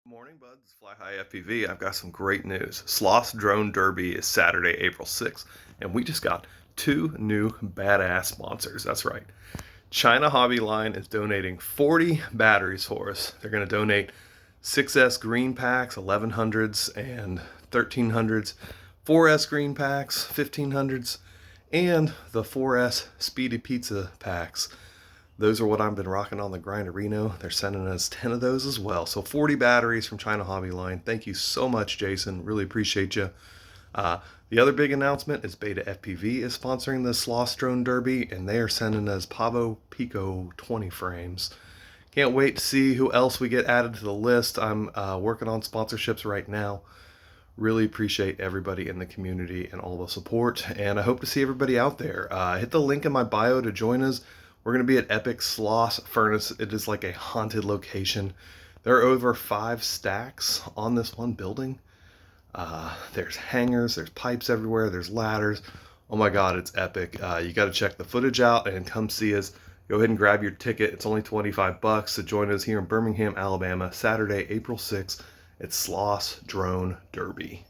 Morning, buds. Fly High FPV. I've got some great news. Sloss Drone Derby is Saturday, April 6th, and we just got two new badass sponsors. That's right. ChinaHobbyLine is donating 40 batteries for us. They're going to donate 6S green packs, 1100s and 1300s, 4S green packs, 1500s, and the 4S Speedy Pizza packs. Those are what I've been rocking on the Grinderino. They're sending us 10 of those as well. So 40 batteries from ChinaHobbyLine. Thank you so much, Jason. Really appreciate you. The other big announcement is BetaFPV is sponsoring the Sloss Drone Derby, and they are sending us Pavo Pico 20 frames. Can't wait to see who else we get added to the list. I'm working on sponsorships right now. Really appreciate everybody in the community and all the support, and I hope to see everybody out there. Hit the link in my bio to join us. We're going to be at Epic Sloss Furnace. It is like a haunted location. There are over 5 stacks on this one building. There's hangers, there's pipes everywhere, there's ladders. Oh my god, it's epic. You got to check the footage out and come see us. Go ahead and grab your ticket. It's only $25 to join us here in Birmingham, Alabama, Saturday, April 6th at Sloss Drone Derby.